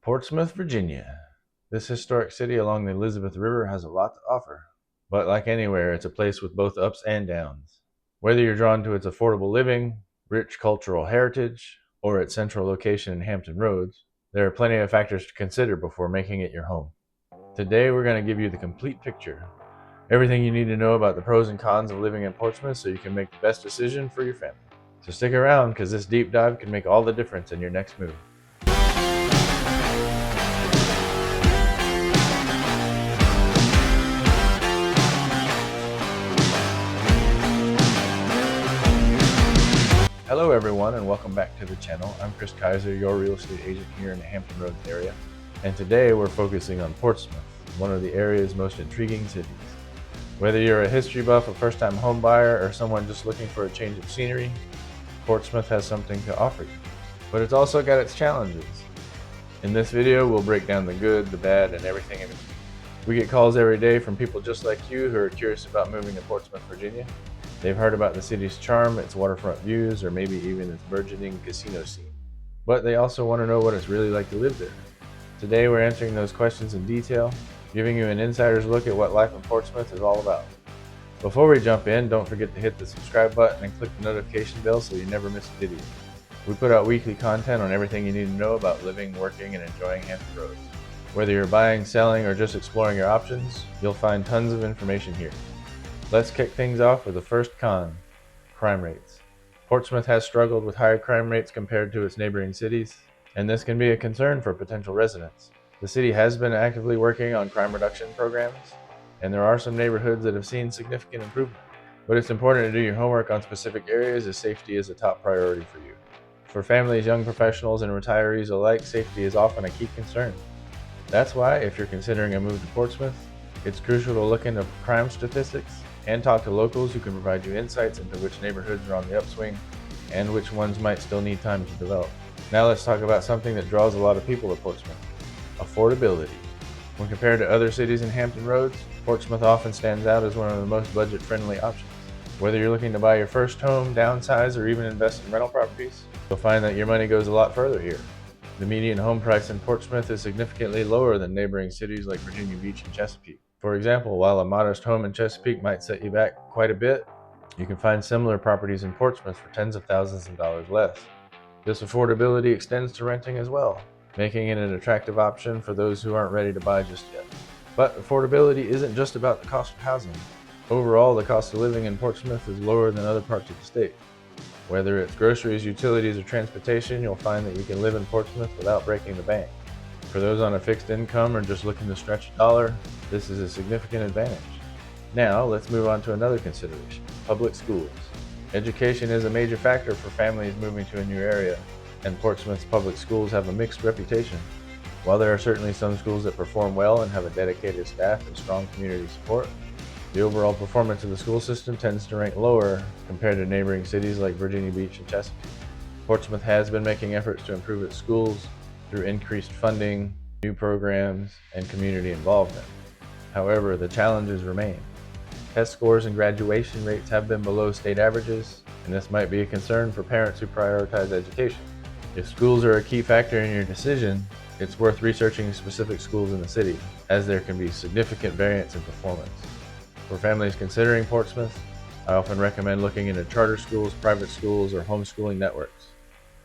Portsmouth, Virginia. This historic city along the Elizabeth River has a lot to offer. But like anywhere, it's a place with both ups and downs. Whether you're drawn to its affordable living, rich cultural heritage, or its central location in Hampton Roads, there are plenty of factors to consider before making it your home. Today, we're going to give you the complete picture. Everything you need to know about the pros and cons of living in Portsmouth so you can make the best decision for your family. So stick around, because this deep dive can make all the difference in your next move. Hello everyone, and welcome back to the channel. I'm Chris Kaiser, your real estate agent here in the Hampton Roads area. And today we're focusing on Portsmouth, one of the area's most intriguing cities. Whether you're a history buff, a first-time home buyer, or someone just looking for a change of scenery, Portsmouth has something to offer you. But it's also got its challenges. In this video, we'll break down the good, the bad, and everything in between. We get calls every day from people just like you who are curious about moving to Portsmouth, Virginia. They've heard about the city's charm, its waterfront views, or maybe even its burgeoning casino scene. But they also want to know what it's really like to live there. Today we're answering those questions in detail, giving you an insider's look at what life in Portsmouth is all about. Before we jump in, don't forget to hit the subscribe button and click the notification bell so you never miss a video. We put out weekly content on everything you need to know about living, working, and enjoying Hampton Roads. Whether you're buying, selling, or just exploring your options, you'll find tons of information here. Let's kick things off with the first con, crime rates. Portsmouth has struggled with higher crime rates compared to its neighboring cities, and this can be a concern for potential residents. The city has been actively working on crime reduction programs, and there are some neighborhoods that have seen significant improvement. But it's important to do your homework on specific areas, as safety is a top priority for you. For families, young professionals, and retirees alike, safety is often a key concern. That's why, if you're considering a move to Portsmouth, it's crucial to look into crime statistics and talk to locals who can provide you insights into which neighborhoods are on the upswing and which ones might still need time to develop. Now let's talk about something that draws a lot of people to Portsmouth: affordability. When compared to other cities in Hampton Roads, Portsmouth often stands out as one of the most budget-friendly options. Whether you're looking to buy your first home, downsize, or even invest in rental properties, you'll find that your money goes a lot further here. The median home price in Portsmouth is significantly lower than neighboring cities like Virginia Beach and Chesapeake. For example, while a modest home in Chesapeake might set you back quite a bit, you can find similar properties in Portsmouth for tens of thousands of dollars less. This affordability extends to renting as well, making it an attractive option for those who aren't ready to buy just yet. But affordability isn't just about the cost of housing. Overall, the cost of living in Portsmouth is lower than other parts of the state. Whether it's groceries, utilities, or transportation, you'll find that you can live in Portsmouth without breaking the bank. For those on a fixed income or just looking to stretch a dollar, this is a significant advantage. Now, let's move on to another consideration: public schools. Education is a major factor for families moving to a new area, and Portsmouth's public schools have a mixed reputation. While there are certainly some schools that perform well and have a dedicated staff and strong community support, the overall performance of the school system tends to rank lower compared to neighboring cities like Virginia Beach and Chesapeake. Portsmouth has been making efforts to improve its schools through increased funding, new programs, and community involvement. However, the challenges remain. Test scores and graduation rates have been below state averages, and this might be a concern for parents who prioritize education. If schools are a key factor in your decision, it's worth researching specific schools in the city, as there can be significant variance in performance. For families considering Portsmouth, I often recommend looking into charter schools, private schools, or homeschooling networks,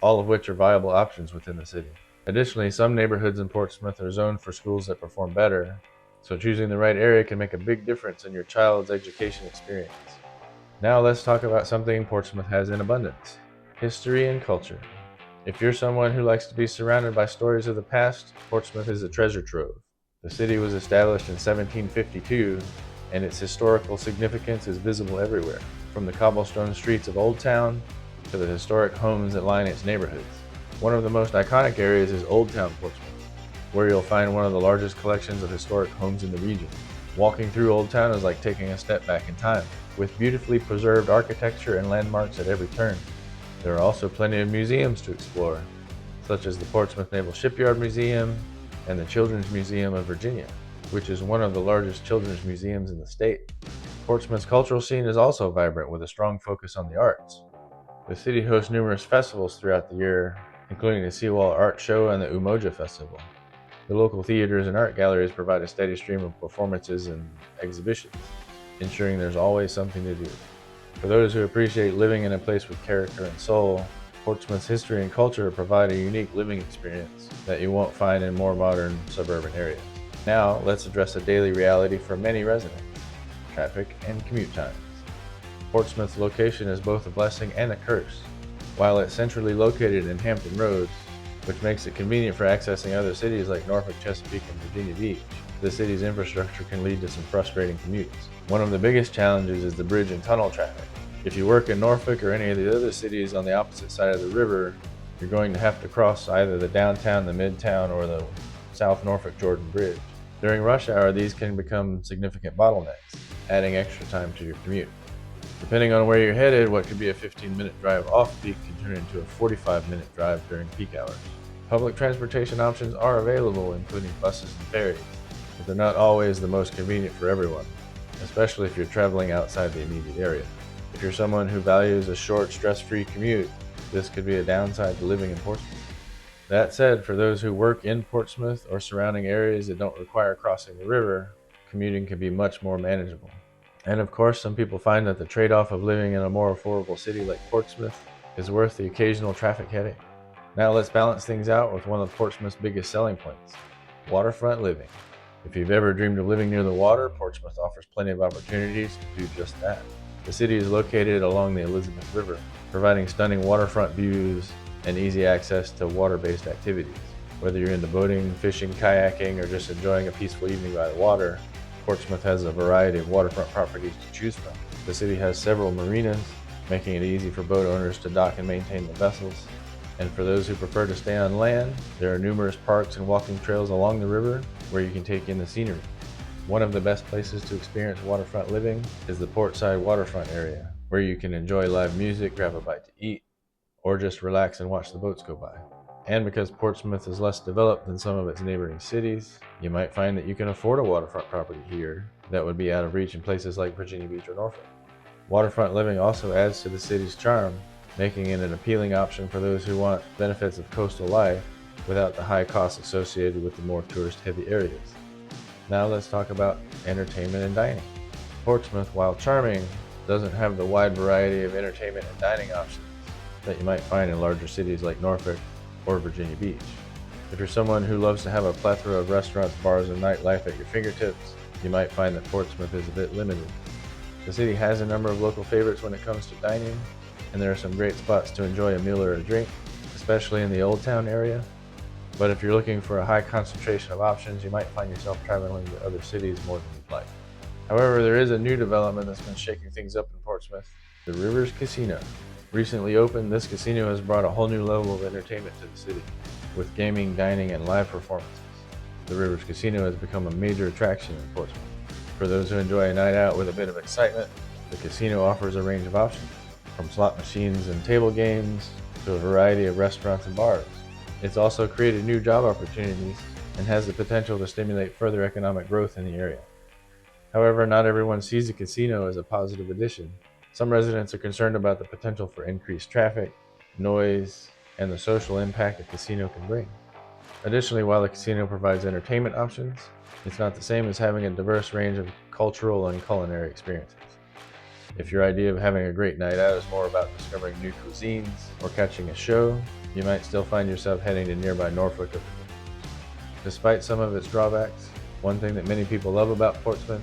all of which are viable options within the city. Additionally, some neighborhoods in Portsmouth are zoned for schools that perform better, so choosing the right area can make a big difference in your child's education experience. Now let's talk about something Portsmouth has in abundance: history and culture. If you're someone who likes to be surrounded by stories of the past, Portsmouth is a treasure trove. The city was established in 1752, and its historical significance is visible everywhere, from the cobblestone streets of Old Town to the historic homes that line its neighborhoods. One of the most iconic areas is Old Town Portsmouth, where you'll find one of the largest collections of historic homes in the region. Walking through Old Town is like taking a step back in time, with beautifully preserved architecture and landmarks at every turn. There are also plenty of museums to explore, such as the Portsmouth Naval Shipyard Museum and the Children's Museum of Virginia, which is one of the largest children's museums in the state. Portsmouth's cultural scene is also vibrant, with a strong focus on the arts. The city hosts numerous festivals throughout the year, including the Seawall Art Show and the Umoja Festival. The local theaters and art galleries provide a steady stream of performances and exhibitions, ensuring there's always something to do. For those who appreciate living in a place with character and soul, Portsmouth's history and culture provide a unique living experience that you won't find in more modern suburban areas. Now, let's address a daily reality for many residents: traffic and commute times. Portsmouth's location is both a blessing and a curse. While it's centrally located in Hampton Roads, which makes it convenient for accessing other cities like Norfolk, Chesapeake, and Virginia Beach, the city's infrastructure can lead to some frustrating commutes. One of the biggest challenges is the bridge and tunnel traffic. If you work in Norfolk or any of the other cities on the opposite side of the river, you're going to have to cross either the downtown, the midtown, or the South Norfolk Jordan Bridge. During rush hour, these can become significant bottlenecks, adding extra time to your commute. Depending on where you're headed, what could be a 15-minute drive off-peak can turn into a 45-minute drive during peak hours. Public transportation options are available, including buses and ferries, but they're not always the most convenient for everyone, especially if you're traveling outside the immediate area. If you're someone who values a short, stress-free commute, this could be a downside to living in Portsmouth. That said, for those who work in Portsmouth or surrounding areas that don't require crossing the river, commuting can be much more manageable. And of course, some people find that the trade-off of living in a more affordable city like Portsmouth is worth the occasional traffic headache. Now let's balance things out with one of Portsmouth's biggest selling points: waterfront living. If you've ever dreamed of living near the water, Portsmouth offers plenty of opportunities to do just that. The city is located along the Elizabeth River, providing stunning waterfront views and easy access to water-based activities. Whether you're into boating, fishing, kayaking, or just enjoying a peaceful evening by the water, Portsmouth has a variety of waterfront properties to choose from. The city has several marinas, making it easy for boat owners to dock and maintain their vessels. And for those who prefer to stay on land, there are numerous parks and walking trails along the river where you can take in the scenery. One of the best places to experience waterfront living is the Portside waterfront area, where you can enjoy live music, grab a bite to eat, or just relax and watch the boats go by. And because Portsmouth is less developed than some of its neighboring cities, you might find that you can afford a waterfront property here that would be out of reach in places like Virginia Beach or Norfolk. Waterfront living also adds to the city's charm, making it an appealing option for those who want benefits of coastal life without the high costs associated with the more tourist-heavy areas. Now let's talk about entertainment and dining. Portsmouth, while charming, doesn't have the wide variety of entertainment and dining options that you might find in larger cities like Norfolk or Virginia Beach. If you're someone who loves to have a plethora of restaurants, bars, and nightlife at your fingertips, you might find that Portsmouth is a bit limited. The city has a number of local favorites when it comes to dining, and there are some great spots to enjoy a meal or a drink, especially in the Old Town area. But if you're looking for a high concentration of options, you might find yourself traveling to other cities more than you'd like. However, there is a new development that's been shaking things up in Portsmouth: the Rivers Casino. Recently opened, this casino has brought a whole new level of entertainment to the city, with gaming, dining, and live performances. The Rivers Casino has become a major attraction in Portsmouth. For those who enjoy a night out with a bit of excitement, the casino offers a range of options, from slot machines and table games to a variety of restaurants and bars. It's also created new job opportunities and has the potential to stimulate further economic growth in the area. However, not everyone sees the casino as a positive addition. Some residents are concerned about the potential for increased traffic, noise, and the social impact a casino can bring. Additionally, while the casino provides entertainment options, it's not the same as having a diverse range of cultural and culinary experiences. If your idea of having a great night out is more about discovering new cuisines or catching a show, you might still find yourself heading to nearby Norfolk or Virginia. Despite some of its drawbacks, one thing that many people love about Portsmouth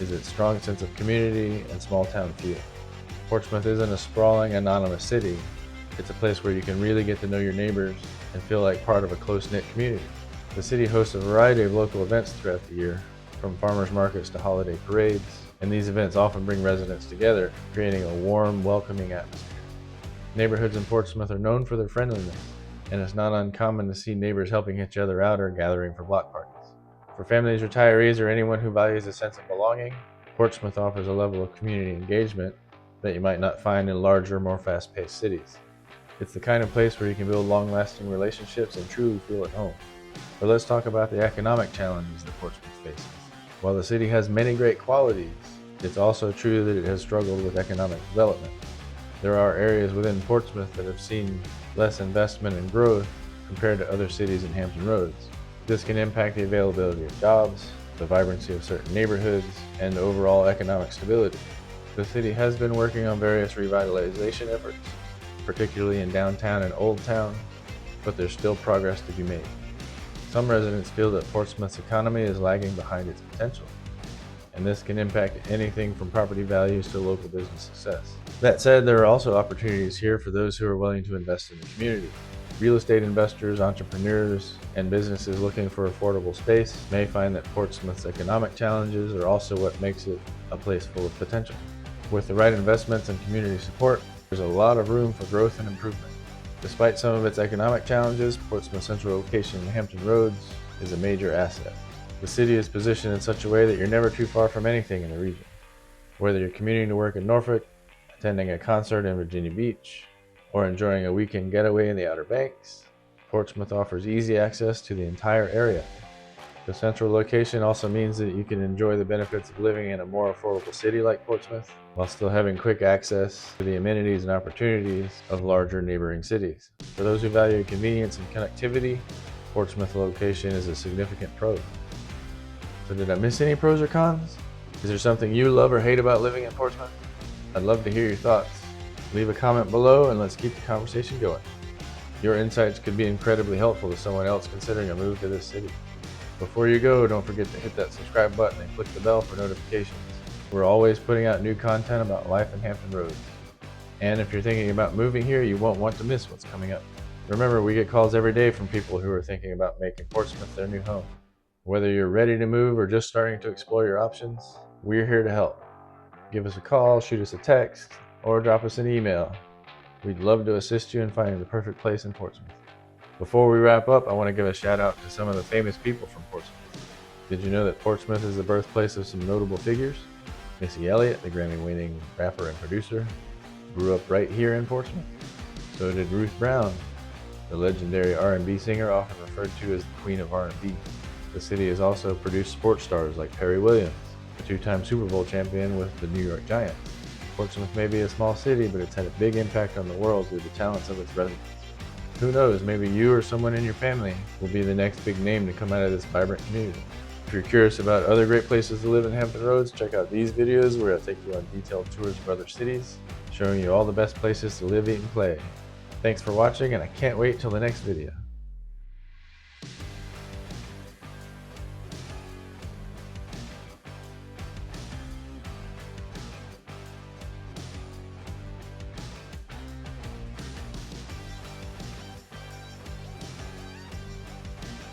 is its strong sense of community and small-town feel. Portsmouth isn't a sprawling, anonymous city. It's a place where you can really get to know your neighbors and feel like part of a close-knit community. The city hosts a variety of local events throughout the year, from farmers markets to holiday parades, and these events often bring residents together, creating a warm, welcoming atmosphere. Neighborhoods in Portsmouth are known for their friendliness, and it's not uncommon to see neighbors helping each other out or gathering for block parties. For families, retirees, or anyone who values a sense of belonging, Portsmouth offers a level of community engagement that you might not find in larger, more fast-paced cities. It's the kind of place where you can build long-lasting relationships and truly feel at home. But let's talk about the economic challenges that Portsmouth faces. While the city has many great qualities, it's also true that it has struggled with economic development. There are areas within Portsmouth that have seen less investment and growth compared to other cities in Hampton Roads. This can impact the availability of jobs, the vibrancy of certain neighborhoods, and overall economic stability. The city has been working on various revitalization efforts, particularly in downtown and Old Town, but there's still progress to be made. Some residents feel that Portsmouth's economy is lagging behind its potential, and this can impact anything from property values to local business success. That said, there are also opportunities here for those who are willing to invest in the community. Real estate investors, entrepreneurs, and businesses looking for affordable space may find that Portsmouth's economic challenges are also what makes it a place full of potential. With the right investments and community support, there's a lot of room for growth and improvement. Despite some of its economic challenges, Portsmouth's central location in Hampton Roads is a major asset. The city is positioned in such a way that you're never too far from anything in the region. Whether you're commuting to work in Norfolk, attending a concert in Virginia Beach, or enjoying a weekend getaway in the Outer Banks, Portsmouth offers easy access to the entire area. The central location also means that you can enjoy the benefits of living in a more affordable city like Portsmouth, while still having quick access to the amenities and opportunities of larger neighboring cities. For those who value convenience and connectivity, Portsmouth location is a significant pro. So did I miss any pros or cons? Is there something you love or hate about living in Portsmouth? I'd love to hear your thoughts. Leave a comment below and let's keep the conversation going. Your insights could be incredibly helpful to someone else considering a move to this city. Before you go, don't forget to hit that subscribe button and click the bell for notifications. We're always putting out new content about life in Hampton Roads. And if you're thinking about moving here, you won't want to miss what's coming up. Remember, we get calls every day from people who are thinking about making Portsmouth their new home. Whether you're ready to move or just starting to explore your options, we're here to help. Give us a call, shoot us a text, or drop us an email. We'd love to assist you in finding the perfect place in Portsmouth. Before we wrap up, I want to give a shout out to some of the famous people from Portsmouth. Did you know that Portsmouth is the birthplace of some notable figures? Missy Elliott, the Grammy-winning rapper and producer, grew up right here in Portsmouth. So did Ruth Brown, the legendary R&B singer often referred to as the Queen of R&B. The city has also produced sports stars like Perry Williams, a two-time Super Bowl champion with the New York Giants. Portsmouth may be a small city, but it's had a big impact on the world through the talents of its residents. Who knows, maybe you or someone in your family will be the next big name to come out of this vibrant community. If you're curious about other great places to live in Hampton Roads, check out these videos where I'll take you on detailed tours of other cities, showing you all the best places to live, eat, and play. Thanks for watching, and I can't wait till the next video.